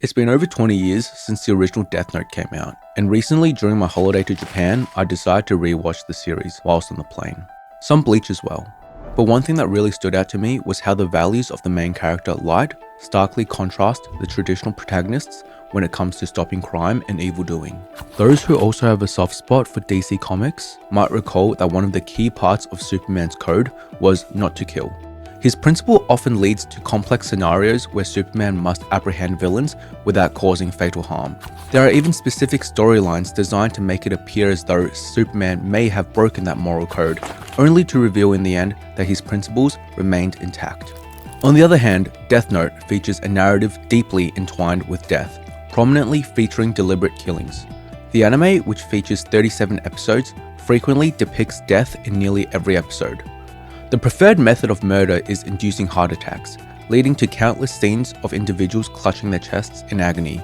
It's been over 20 years since the original Death Note came out, and recently during my holiday to Japan, I decided to rewatch the series whilst on the plane. Some Bleach as well. But one thing that really stood out to me was how the values of the main character Light starkly contrast the traditional protagonists when it comes to stopping crime and evildoing. Those who also have a soft spot for DC Comics might recall that one of the key parts of Superman's code was not to kill. His principle often leads to complex scenarios where Superman must apprehend villains without causing fatal harm. There are even specific storylines designed to make it appear as though Superman may have broken that moral code, only to reveal in the end that his principles remained intact. On the other hand, Death Note features a narrative deeply entwined with death, prominently featuring deliberate killings. The anime, which features 37 episodes, frequently depicts death in nearly every episode. The preferred method of murder is inducing heart attacks, leading to countless scenes of individuals clutching their chests in agony.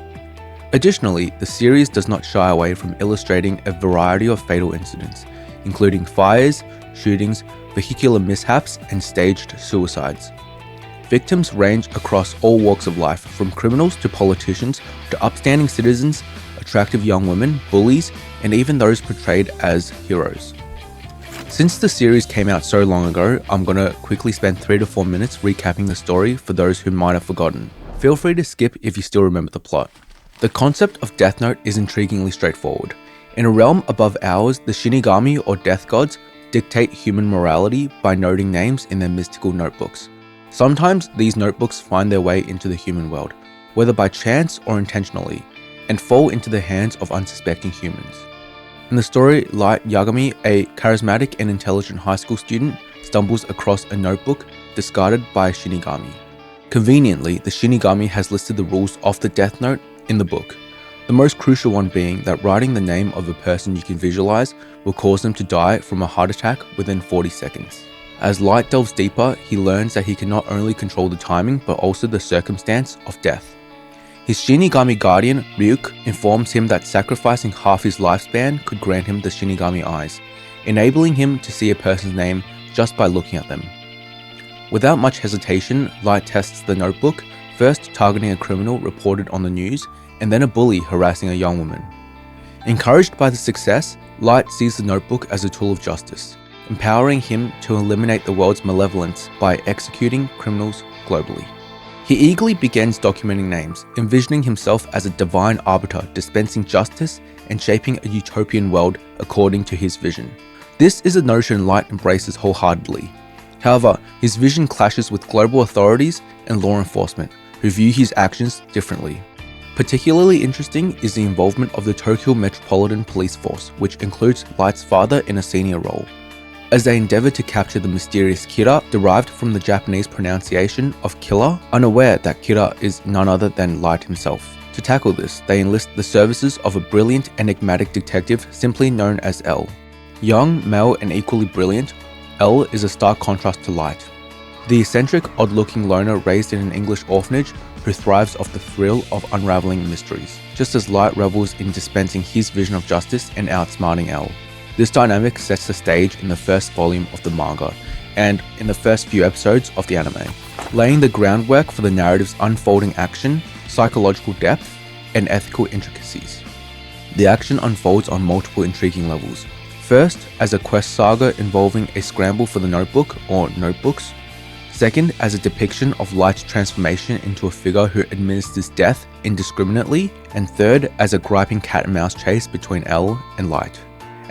Additionally, the series does not shy away from illustrating a variety of fatal incidents, including fires, shootings, vehicular mishaps, and staged suicides. Victims range across all walks of life, from criminals to politicians to upstanding citizens, attractive young women, bullies, and even those portrayed as heroes. Since the series came out so long ago, I'm gonna quickly spend 3 to 4 minutes recapping the story for those who might have forgotten. Feel free to skip if you still remember the plot. The concept of Death Note is intriguingly straightforward. In a realm above ours, the Shinigami or death gods dictate human morality by noting names in their mystical notebooks. Sometimes these notebooks find their way into the human world, whether by chance or intentionally, and fall into the hands of unsuspecting humans. In the story, Light Yagami, a charismatic and intelligent high school student, stumbles across a notebook discarded by a Shinigami. Conveniently, the Shinigami has listed the rules of the Death Note in the book, the most crucial one being that writing the name of a person you can visualize will cause them to die from a heart attack within 40 seconds. As Light delves deeper, he learns that he can not only control the timing but also the circumstance of death. His Shinigami guardian, Ryuk, informs him that sacrificing half his lifespan could grant him the Shinigami eyes, enabling him to see a person's name just by looking at them. Without much hesitation, Light tests the notebook, first targeting a criminal reported on the news, and then a bully harassing a young woman. Encouraged by the success, Light sees the notebook as a tool of justice, empowering him to eliminate the world's malevolence by executing criminals globally. He eagerly begins documenting names, envisioning himself as a divine arbiter dispensing justice and shaping a utopian world according to his vision. This is a notion Light embraces wholeheartedly. However, his vision clashes with global authorities and law enforcement, who view his actions differently. Particularly interesting is the involvement of the Tokyo Metropolitan Police Force, which includes Light's father in a senior role, as they endeavor to capture the mysterious Kira, derived from the Japanese pronunciation of killer, unaware that Kira is none other than Light himself. To tackle this, they enlist the services of a brilliant, enigmatic detective simply known as L. Young, male, and equally brilliant, L is a stark contrast to Light. The eccentric, odd-looking loner raised in an English orphanage who thrives off the thrill of unraveling mysteries, just as Light revels in dispensing his vision of justice and outsmarting L. This dynamic sets the stage in the first volume of the manga and in the first few episodes of the anime, laying the groundwork for the narrative's unfolding action, psychological depth, and ethical intricacies. The action unfolds on multiple intriguing levels. First, as a quest saga involving a scramble for the notebook or notebooks. Second, as a depiction of Light's transformation into a figure who administers death indiscriminately. And third, as a griping cat and mouse chase between L and Light,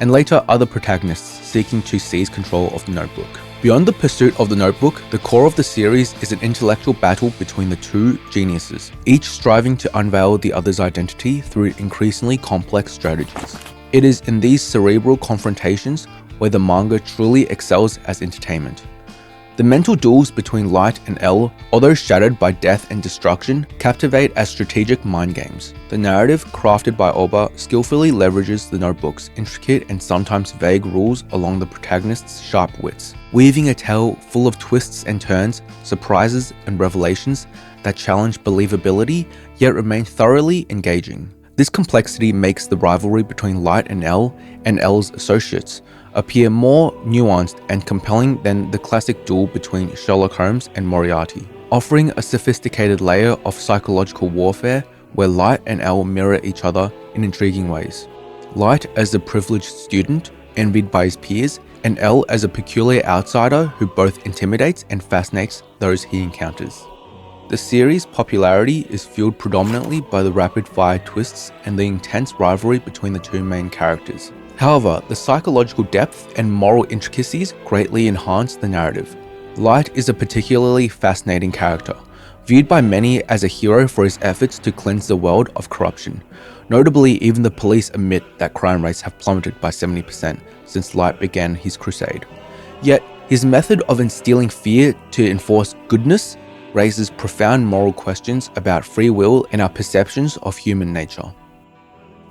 and later other protagonists seeking to seize control of the notebook. Beyond the pursuit of the notebook, the core of the series is an intellectual battle between the two geniuses, each striving to unveil the other's identity through increasingly complex strategies. It is in these cerebral confrontations where the manga truly excels as entertainment. The mental duels between Light and L, although shattered by death and destruction, captivate as strategic mind games. The narrative, crafted by Oba, skillfully leverages the notebook's intricate and sometimes vague rules along the protagonist's sharp wits, weaving a tale full of twists and turns, surprises and revelations that challenge believability yet remain thoroughly engaging. This complexity makes the rivalry between Light and L's associates appear more nuanced and compelling than the classic duel between Sherlock Holmes and Moriarty, offering a sophisticated layer of psychological warfare where Light and L mirror each other in intriguing ways. Light as a privileged student, envied by his peers, and L as a peculiar outsider who both intimidates and fascinates those he encounters. The series' popularity is fueled predominantly by the rapid-fire twists and the intense rivalry between the two main characters. However, the psychological depth and moral intricacies greatly enhance the narrative. Light is a particularly fascinating character, viewed by many as a hero for his efforts to cleanse the world of corruption. Notably, even the police admit that crime rates have plummeted by 70% since Light began his crusade. Yet, his method of instilling fear to enforce goodness raises profound moral questions about free will and our perceptions of human nature.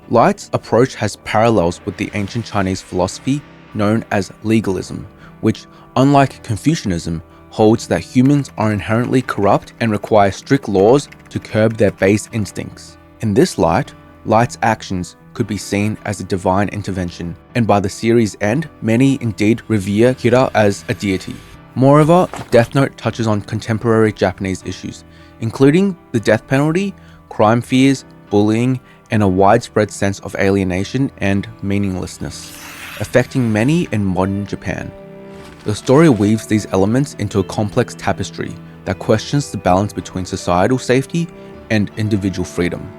Light's approach has parallels with the ancient Chinese philosophy known as legalism, which, unlike Confucianism, holds that humans are inherently corrupt and require strict laws to curb their base instincts. In this light, Light's actions could be seen as a divine intervention, and by the series' end, many indeed revere Kira as a deity. Moreover, Death Note touches on contemporary Japanese issues, including the death penalty, crime fears, bullying, and a widespread sense of alienation and meaninglessness, affecting many in modern Japan. The story weaves these elements into a complex tapestry that questions the balance between societal safety and individual freedom,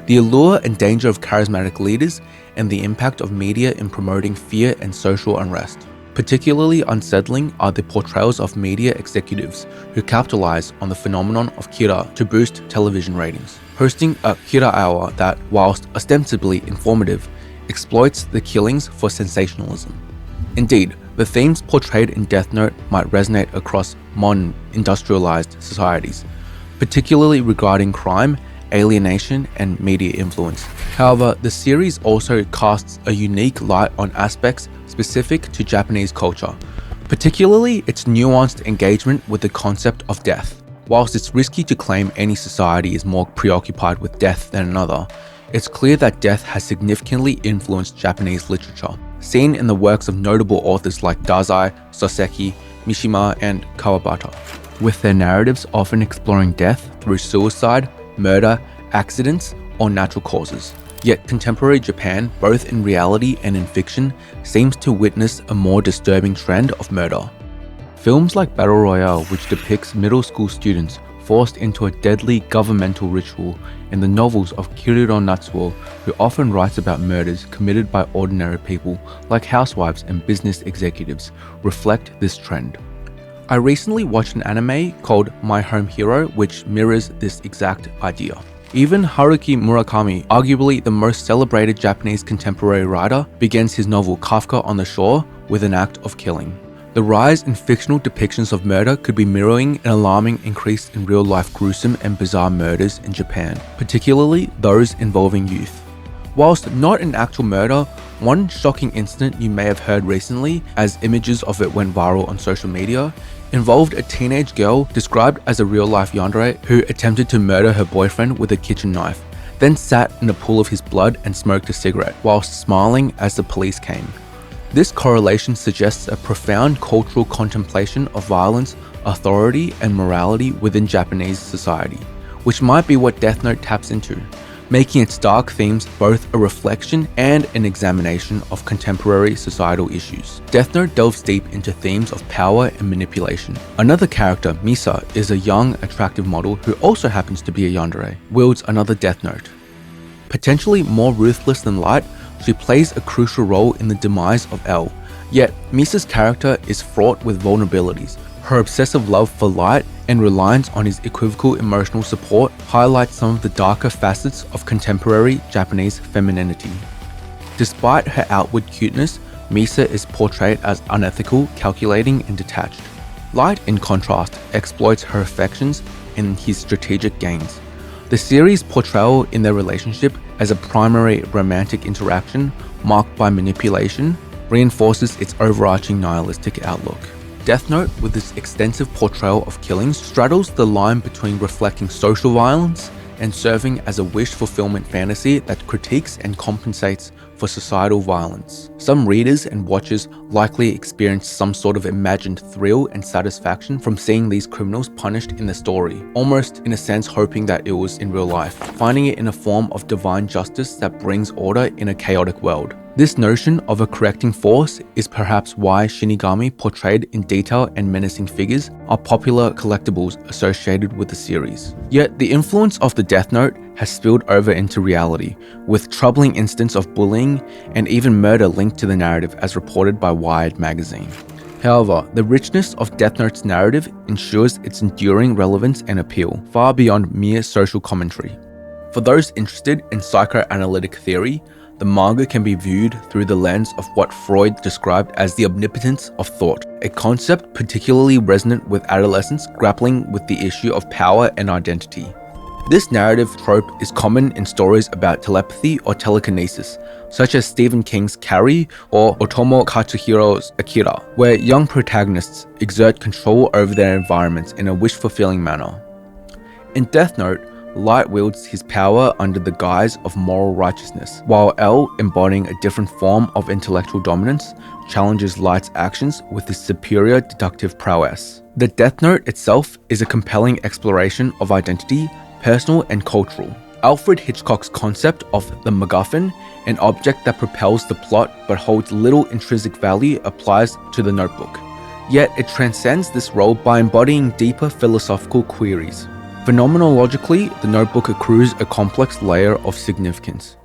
the allure and danger of charismatic leaders, and the impact of media in promoting fear and social unrest. Particularly unsettling are the portrayals of media executives who capitalize on the phenomenon of Kira to boost television ratings, hosting a Kira hour that, whilst ostensibly informative, exploits the killings for sensationalism. Indeed, the themes portrayed in Death Note might resonate across modern industrialized societies, particularly regarding crime, alienation, and media influence. However, the series also casts a unique light on aspects specific to Japanese culture, particularly its nuanced engagement with the concept of death. Whilst it's risky to claim any society is more preoccupied with death than another, it's clear that death has significantly influenced Japanese literature, seen in the works of notable authors like Dazai, Soseki, Mishima, and Kawabata, with their narratives often exploring death through suicide, murder, accidents, or natural causes. Yet contemporary Japan, both in reality and in fiction, seems to witness a more disturbing trend of murder. Films like Battle Royale, which depicts middle school students forced into a deadly governmental ritual, and the novels of Kiriro Natsuo, who often writes about murders committed by ordinary people like housewives and business executives, reflect this trend. I recently watched an anime called My Home Hero, which mirrors this exact idea. Even Haruki Murakami, arguably the most celebrated Japanese contemporary writer, begins his novel Kafka on the Shore with an act of killing. The rise in fictional depictions of murder could be mirroring an alarming increase in real-life gruesome and bizarre murders in Japan, particularly those involving youth. Whilst not an actual murder, one shocking incident you may have heard recently, as images of it went viral on social media, involved a teenage girl described as a real-life yandere who attempted to murder her boyfriend with a kitchen knife, then sat in a pool of his blood and smoked a cigarette whilst smiling as the police came. This correlation suggests a profound cultural contemplation of violence, authority, and morality within Japanese society, which might be what Death Note taps into, making its dark themes both a reflection and an examination of contemporary societal issues. Death Note delves deep into themes of power and manipulation. Another character, Misa, is a young, attractive model who also happens to be a yandere, wields another Death Note. Potentially more ruthless than Light, she plays a crucial role in the demise of L. Yet, Misa's character is fraught with vulnerabilities. Her obsessive love for Light and reliance on his equivocal emotional support highlights some of the darker facets of contemporary Japanese femininity. Despite her outward cuteness, Misa is portrayed as unethical, calculating, and detached. Light, in contrast, exploits her affections and his strategic gains. The series' portrayal in their relationship as a primary romantic interaction marked by manipulation reinforces its overarching nihilistic outlook. Death Note, with its extensive portrayal of killings, straddles the line between reflecting social violence and serving as a wish fulfillment fantasy that critiques and compensates for societal violence. Some readers and watchers likely experienced some sort of imagined thrill and satisfaction from seeing these criminals punished in the story, almost in a sense hoping that it was in real life, finding it in a form of divine justice that brings order in a chaotic world. This notion of a correcting force is perhaps why Shinigami portrayed in detail and menacing figures are popular collectibles associated with the series. Yet the influence of the Death Note has spilled over into reality, with troubling instances of bullying and even murder linked to the narrative as reported by Wired magazine. However, the richness of Death Note's narrative ensures its enduring relevance and appeal, far beyond mere social commentary. For those interested in psychoanalytic theory, the manga can be viewed through the lens of what Freud described as the omnipotence of thought, a concept particularly resonant with adolescents grappling with the issue of power and identity. This narrative trope is common in stories about telepathy or telekinesis, such as Stephen King's Carrie or Otomo Katsuhiro's Akira, where young protagonists exert control over their environments in a wish-fulfilling manner. In Death Note, Light wields his power under the guise of moral righteousness, while L, embodying a different form of intellectual dominance, challenges Light's actions with his superior deductive prowess. The Death Note itself is a compelling exploration of identity, personal and cultural. Alfred Hitchcock's concept of the MacGuffin, an object that propels the plot but holds little intrinsic value, applies to the Notebook. Yet it transcends this role by embodying deeper philosophical queries. Phenomenologically, the Notebook accrues a complex layer of significance.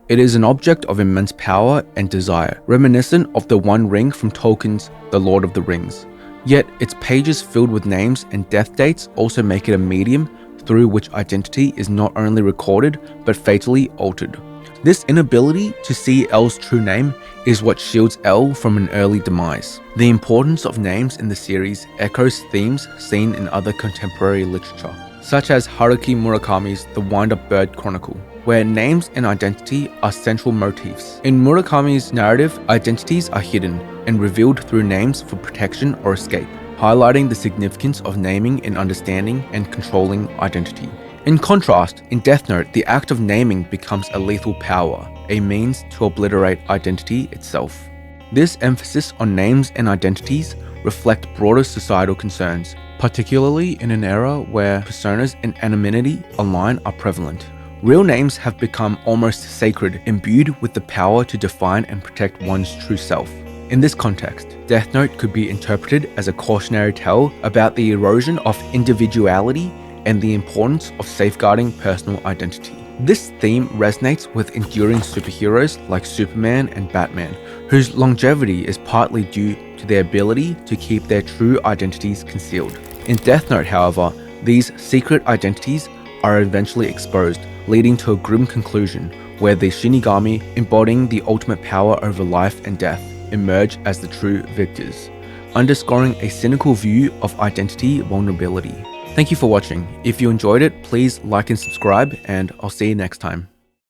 It is an object of immense power and desire, reminiscent of the One Ring from Tolkien's The Lord of the Rings. Yet, its pages filled with names and death dates also make it a medium through which identity is not only recorded, but fatally altered. This inability to see L's true name is what shields L from an early demise. The importance of names in the series echoes themes seen in other contemporary literature, such as Haruki Murakami's The Wind-Up Bird Chronicle, where names and identity are central motifs. In Murakami's narrative, identities are hidden and revealed through names for protection or escape, highlighting the significance of naming in understanding and controlling identity. In contrast, in Death Note, the act of naming becomes a lethal power, a means to obliterate identity itself. This emphasis on names and identities reflect broader societal concerns, particularly in an era where personas and anonymity online are prevalent. Real names have become almost sacred, imbued with the power to define and protect one's true self. In this context, Death Note could be interpreted as a cautionary tale about the erosion of individuality and the importance of safeguarding personal identity. This theme resonates with enduring superheroes like Superman and Batman, whose longevity is partly due to their ability to keep their true identities concealed. In Death Note, however, these secret identities are eventually exposed, leading to a grim conclusion where the Shinigami, embodying the ultimate power over life and death, emerge as the true victors, underscoring a cynical view of identity vulnerability. Thank you for watching. If you enjoyed it, please like and subscribe, and I'll see you next time.